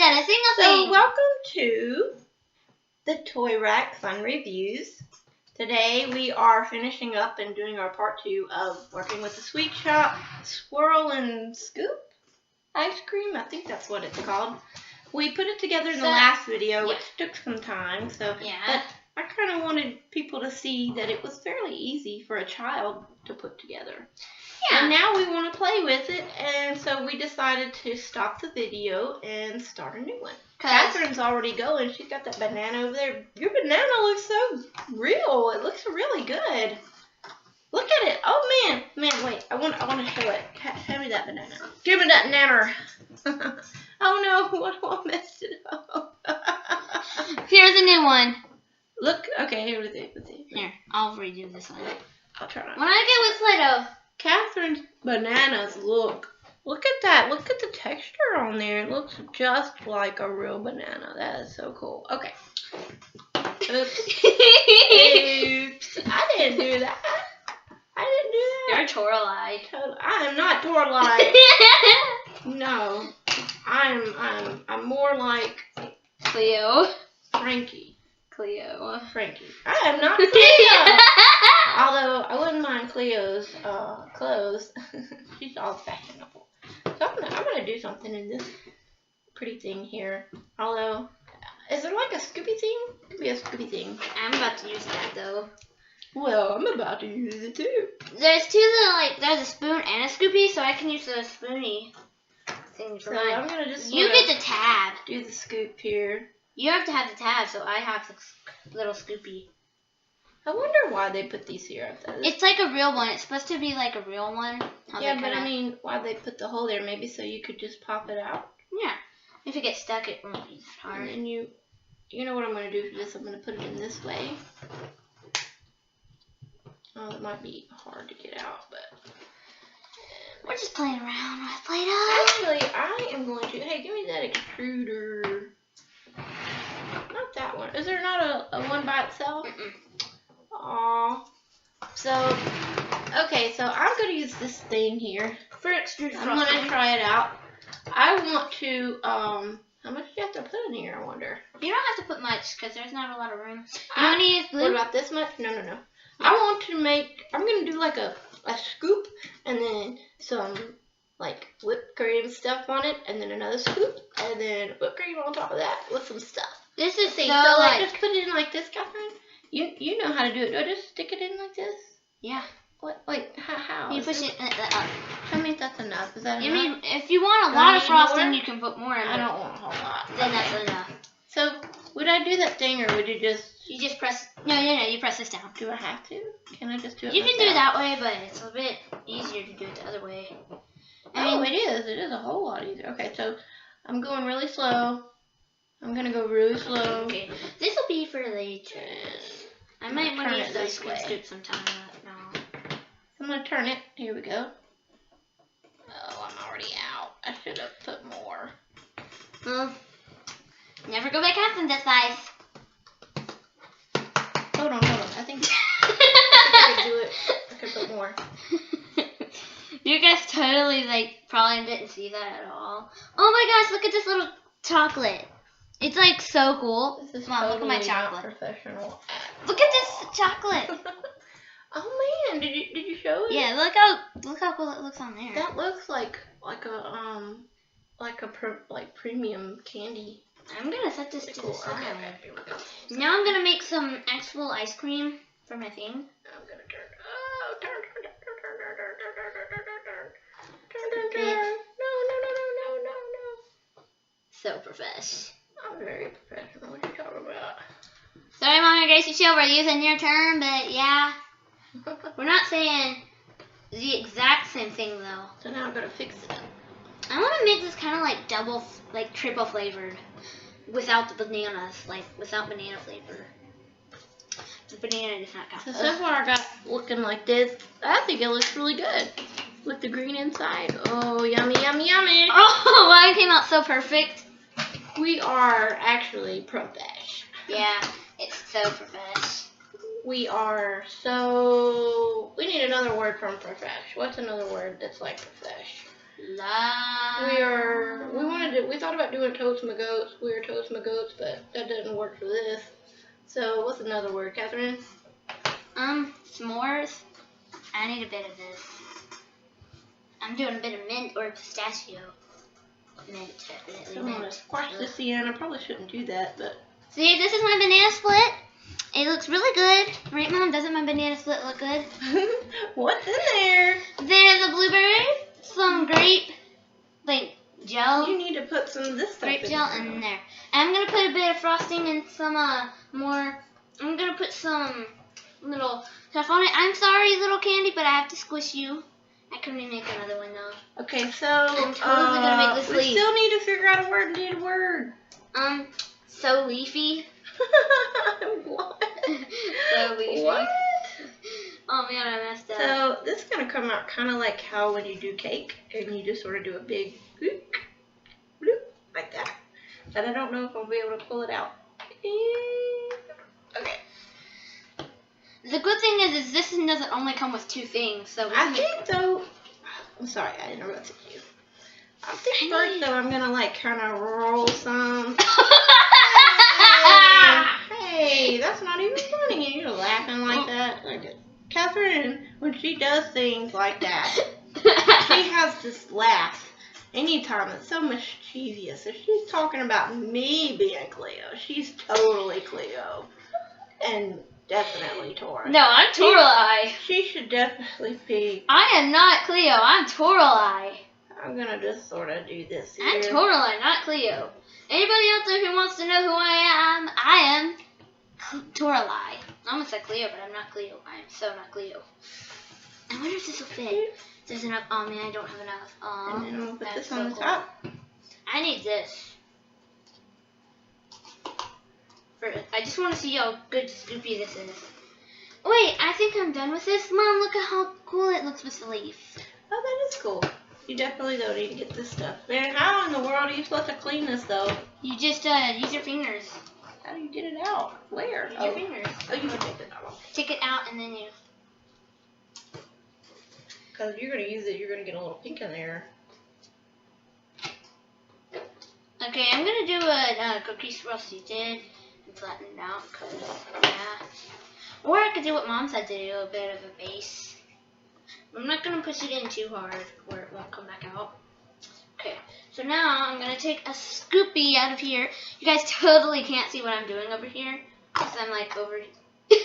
said a single thing. So welcome to the Toy Rack Fun Reviews. Today we are finishing up and doing our part 2 of working with the Sweet Shoppe Swirl and Scoop Ice Cream. I think that's what it's called. We put it together in the last video, which took some time. But I kind of wanted people to see that it was fairly easy for a child to put together. Yeah. And now we want to play with it, and so we decided to stop the video and start a new one. Catherine's already going. She's got that banana over there. Your banana looks so real. It looks really good. Look at it. Oh man, wait. I want to show it. Hand me that banana. Give me that nanner. Oh no, what messed it up? Here's a new one. Look. Okay, here with it. Here, I'll redo this one. I'll try it. When I get with Play-Doh. Catherine's bananas look at that. Look at the texture on there. It looks just like a real banana. That is so cool. Okay. Oops. I didn't do that. You're Toralite. I am not Toralite. No. I'm more like Cleo. Frankie. Frankie. I am not Cleo. Although I wouldn't mind Cleo's clothes. She's all fashionable. So I'm gonna do something in this pretty thing here. Although, is there like a Scoopy thing? Could be a Scoopy thing. I'm about to use that though. Well, I'm about to use it too. There's two little there's a spoon and a Scoopy, so I can use the spoony thing for mine. I'm gonna just you get the tab. Do the scoop here. You have to have the tab, so I have the little Scoopy. I wonder why they put these here. It's like a real one. It's supposed to be like a real one. Yeah, but I mean, why they put the hole there? Maybe so you could just pop it out. Yeah. If it gets stuck, it won't be hard. And you know what I'm going to do for this? I'm going to put it in this way. Oh, it might be hard to get out, but we're just playing around with Play-Doh. Actually, I am going to. Hey, give me that extruder. Not that one. Is there not a one by itself? Aww. So, okay, so I'm going to use this thing here for extruder. I'm going to try it out. I want to, how much do you have to put in here, I wonder? You don't have to put much, because there's not a lot of room. You want to use glue? What about this much? No. I want to I'm going to do like a scoop, and then some, like, whipped cream stuff on it, and then another scoop, and then whipped cream on top of that with some stuff. This is so like, just put it in like this, Catherine? You know how to do it. Do I just stick it in like this? Yeah. What? Wait, how? You push it up. Tell me if that's enough. Is that enough? I mean, if you want a lot of frosting, you can put more in. I don't want a whole lot. Then that's enough. So, would I do that thing, or would you just... You just press... No, you press this down. Do I have to? Can I just do it You can do it that way, but it's a bit easier to do it the other way. It is. It is a whole lot easier. Okay, so I'm going really slow. I'm going to go really slow. Okay. This will be for later. I might want to use the ice cream scoop sometime. No. I'm going to turn it. Here we go. Oh, I'm already out. I should have put more. Well, never go back after that size. Hold on. I think I could do it. I could put more. You guys totally, probably didn't see that at all. Oh my gosh, look at this little chocolate. It's, so cool. This is Mom, look at my chocolate. Professional. Look at this chocolate. Oh man, did you show it? Yeah, look how cool it looks on there. That looks like a premium candy. I'm gonna set this to the side. Okay, here we go. Now I'm gonna make some actual ice cream for my thing. I'm gonna turn. Oh, turn. No. So profesh. I'm very professional. What are you talking about? Sorry, Mom and Gracie Show, we're using your term, but yeah. We're not saying the exact same thing, though. So now I'm going to fix it. I want to make this kind of triple flavored. Without the bananas. Without banana flavor. The banana does not count. So far I got looking like this. I think it looks really good. With the green inside. Oh, yummy. Oh, mine came out so perfect. We are actually profesh. Yeah, it's so profesh. We are so... We need another word from profesh. What's another word that's like profesh? La. We want to we thought about doing toast my goats, weird toast my goats, but that doesn't work for this. So what's another word, Catherine? S'mores. I need a bit of this. I'm doing a bit of mint or pistachio. Mint, definitely I'm gonna mint. squash this in. I probably shouldn't do that, but See, this is my banana split. It looks really good. Right, Mom? Doesn't my banana split look good? what's in there? There's a blueberry, some grape, like, gel. You need to put some of this stuff Grape in gel there. in there. And I'm going to put a bit of frosting and some more. I'm going to put some little stuff on it. I'm sorry, little candy, but I have to squish you. I couldn't make another one, though. Okay, so I'm totally going to make this we leaf. still need to figure out a word. Need a word. So leafy. What? So leafy. What? Oh, man, I messed up. So this is going to come out kind of like how when you do cake and you just sort of do a big bloop, bloop, like that. But I don't know if I'll be able to pull it out. Okay. The good thing is this doesn't only come with 2 things. So I think though, I'm sorry, I interrupted you. I think first though I'm going to like kind of roll some. Hey, that's not even funny. You're laughing like that. Like Catherine, when she does things like that, she has this laugh anytime. It's so mischievous. If she's talking about me being Cleo, she's totally Cleo. And definitely Taurus. No, I'm Toralei. She should definitely be. I am not Cleo. I'm Toralei. I'm going to just sort of do this here. I'm Toralei, not Cleo. Anybody out there who wants to know who I am Toralei. I almost said Cleo, but I'm not Cleo. I'm so not Cleo. I wonder if this will fit. There's enough. Oh man, I don't have enough. And then we'll put that's this so on the cool. top. I need this. I just want to see how good Scoopy this is. Wait, I think I'm done with this. Mom, look at how cool it looks with the leaf. Oh, that is cool. You definitely though need to get this stuff. Man, how in the world are you supposed to clean this though? You just use your fingers. How do you get it out? Where? Use your fingers. Oh, you can take it out. Take it out and then you. Because you're going to use it, you're going to get a little pink in there. Okay, I'm gonna do a cookie swirl seated and flatten it out. Cause yeah. Or I could do what Mom said to do, a bit of a base. I'm not gonna push it in too hard, or it won't come back out. Okay, so now I'm gonna take a scoopy out of here. You guys totally can't see what I'm doing over here, cause I'm like over. What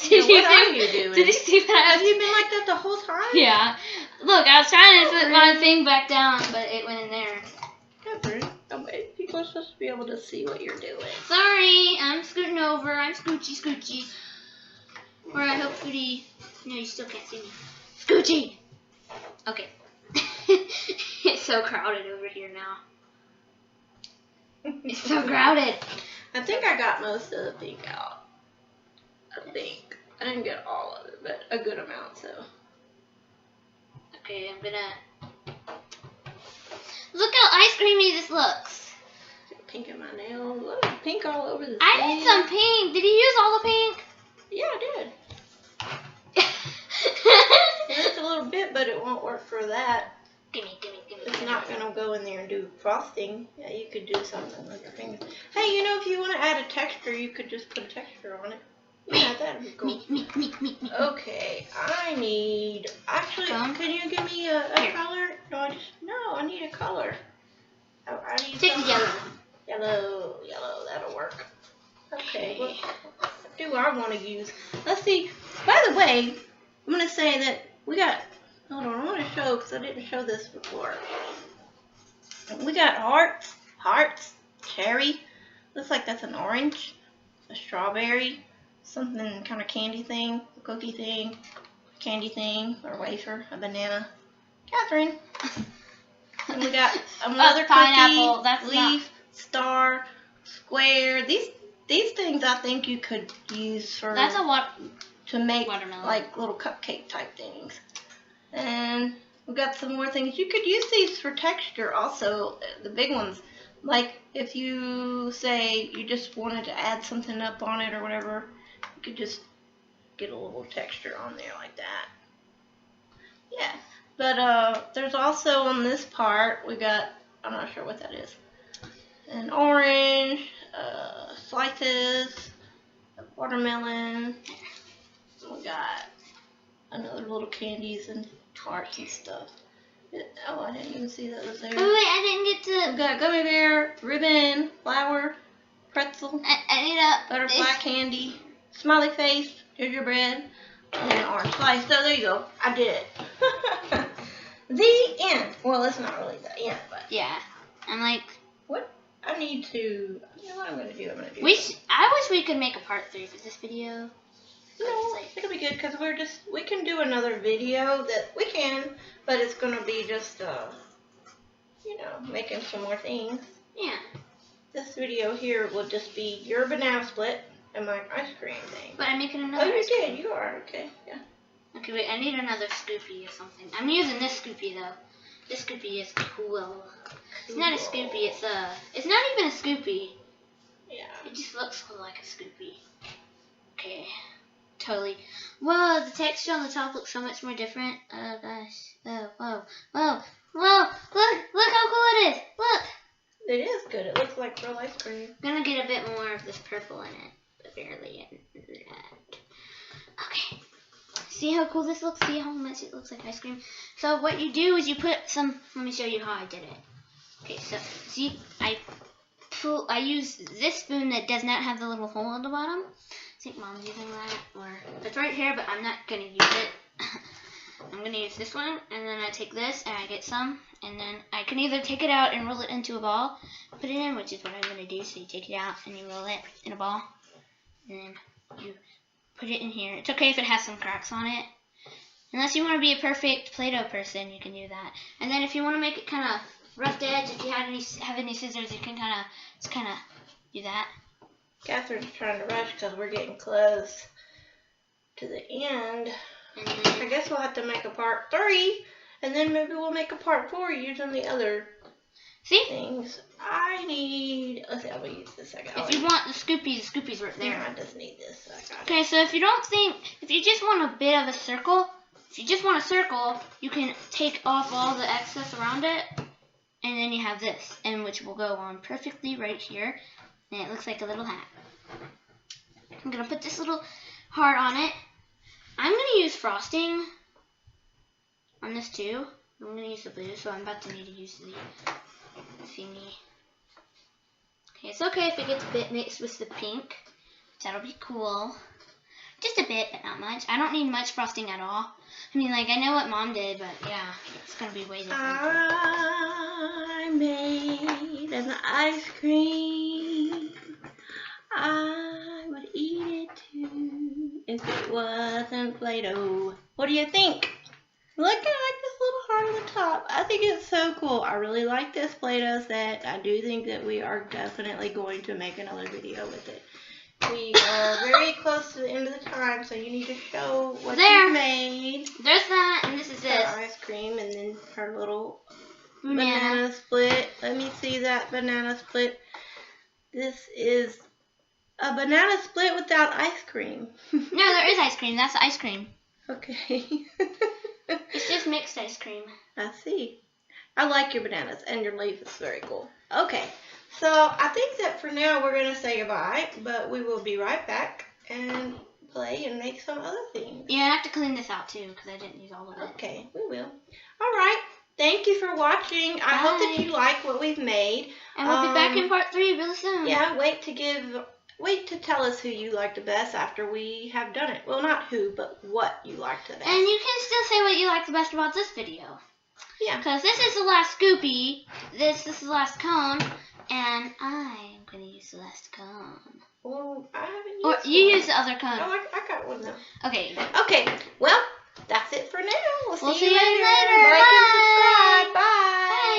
are you doing? Did you see that? Have you been like that the whole time? Yeah. Look, I was trying to put my thing back down, but it went in there. Catherine, people are supposed to be able to see what you're doing. Sorry, I'm scooting over. I'm Scoochie. Or I hope Scooty. No, you still can't see me. Scoochie! Okay. It's so crowded over here now. It's so crowded. I think I got most of the pink out. I think. I didn't get all of it, but a good amount, so. Okay, I'm gonna. Look how ice creamy this looks. Pink in my nails. Look, pink all over the I need some pink. Did you use all the pink? Yeah, I did. There's a little bit, but it won't work for that. Gimme. It's not going to go in there and do frosting. Yeah, you could do something with your fingers. Hey, you know, if you want to add a texture, you could just put a texture on it. Yeah, that'd be cool. Me. Okay, I need... Actually, can you give me a color? No, I need a color. I need Take the yellow. Yellow, that'll work. Okay, what do I want to use? Let's see. By the way, I'm going to say that we got... Hold on, I want to show, because I didn't show this before. We got hearts, cherry. Looks like that's an orange, a strawberry, something kind of candy thing, a cookie thing, candy thing, or wafer, a banana. Catherine. And we got another pineapple. cookie, That's leaf, star, square. These things I think you could use for That's to make watermelon. like little cupcake type things. And we got some more things. You could use these for texture also, the big ones. Like if you say you just wanted to add something up on it or whatever, you could just get a little texture on there like that. Yeah. But there's also on this part, we got I'm not sure what that is. And orange, slices, watermelon. We got another little candies and tarts and stuff. Oh, I didn't even see that was there. Oh wait, I didn't get to. We got gummy bear, Reuben, flour, pretzel, I need a butterfly candy, smiley face, gingerbread, and then orange slice. So there you go. I did it. The end. Well, it's not really the end, but yeah. I'm like. what I need to. You know what I'm gonna do? I'm gonna do. I wish we could make a part 3 for this video. No, it'll be good because we can do another video that we can, but it's gonna be just making some more things. Yeah. This video here will just be your banana split and my ice cream thing. But I'm making another. Oh, you ice cream. did. You are okay. Yeah. Okay, wait. I need another Scoopy or something. I'm using this Scoopy though. This Scoopy is cool. It's not a Scoopy. It's not even a Scoopy. Yeah. It just looks like a Scoopy. Okay. Totally. Whoa, the texture on the top looks so much more different. Oh gosh. Oh, whoa. Whoa. Whoa. Look how cool it is. Look. It is good. It looks like real ice cream. I'm gonna get a bit more of this purple in it. But barely in that. Okay. See how cool this looks? See how much it looks like ice cream? So what you do is you put some, let me show you how I did it. Okay, so see, I use this spoon that does not have the little hole on the bottom. I think Mom's using that, or it's right here, but I'm not going to use it. I'm going to use this one, and then I take this, and I get some, and then I can either take it out and roll it into a ball, put it in, which is what I'm going to do. So you take it out, and you roll it in a ball, and then you put it in here. It's okay if it has some cracks on it. Unless you want to be a perfect Play-Doh person, you can do that. And then if you want to make it kind of rough edge, if you have any scissors, you can kind of do that. Catherine's trying to rush because we're getting close to the end. I guess we'll have to make a part 3, and then maybe we'll make a part 4 using the other things. I need. Let's see, I'm gonna use this. If you want the Scoopy's right there. Yeah, I just need this. Okay, so if you just want a bit of a circle, you can take off all the excess around it, and then you have this, and which will go on perfectly right here, and it looks like a little hat. I'm gonna put this little heart on it. I'm gonna use frosting on this too. I'm gonna use the blue, so I'm about to need to use the thingy. Okay, it's okay if it gets a bit mixed with the pink. That'll be cool. Just a bit, but not much. I don't need much frosting at all. I mean, like, I know what Mom did, but yeah, it's gonna be way different. I made an ice cream. I would eat it too if it wasn't Play-Doh. What do you think? Look, I like this little heart on the top. I think it's so cool. I really like this Play-Doh set. I do think that we are definitely going to make another video with it. We are very close to the end of the time, so you need to show what you made. There's that, and this is it. Her ice cream, and then her little banana split. Let me see that banana split. This is a banana split without ice cream. No, there is ice cream. That's the ice cream. Okay. It's just mixed ice cream. I see. I like your bananas, and your leaf is very cool. Okay, so I think that for now we're going to say goodbye, but we will be right back and play and make some other things. Yeah, I have to clean this out too, because I didn't use all of it. Okay, we will. All right. Thank you for watching. I hope that you like what we've made. And we'll be back in part 3 really soon. Yeah, wait to tell us who you like the best after we have done it. Well, not who, but what you like the best. And you can still say what you like the best about this video. Yeah. Because this is the last Scoopy, this is the last cone, and I'm going to use the last cone. Well, I haven't used Or you use the other cone. Oh, I got one now. Okay. Okay, well, that's it for now. We'll see you you later. later. Like and subscribe. Bye.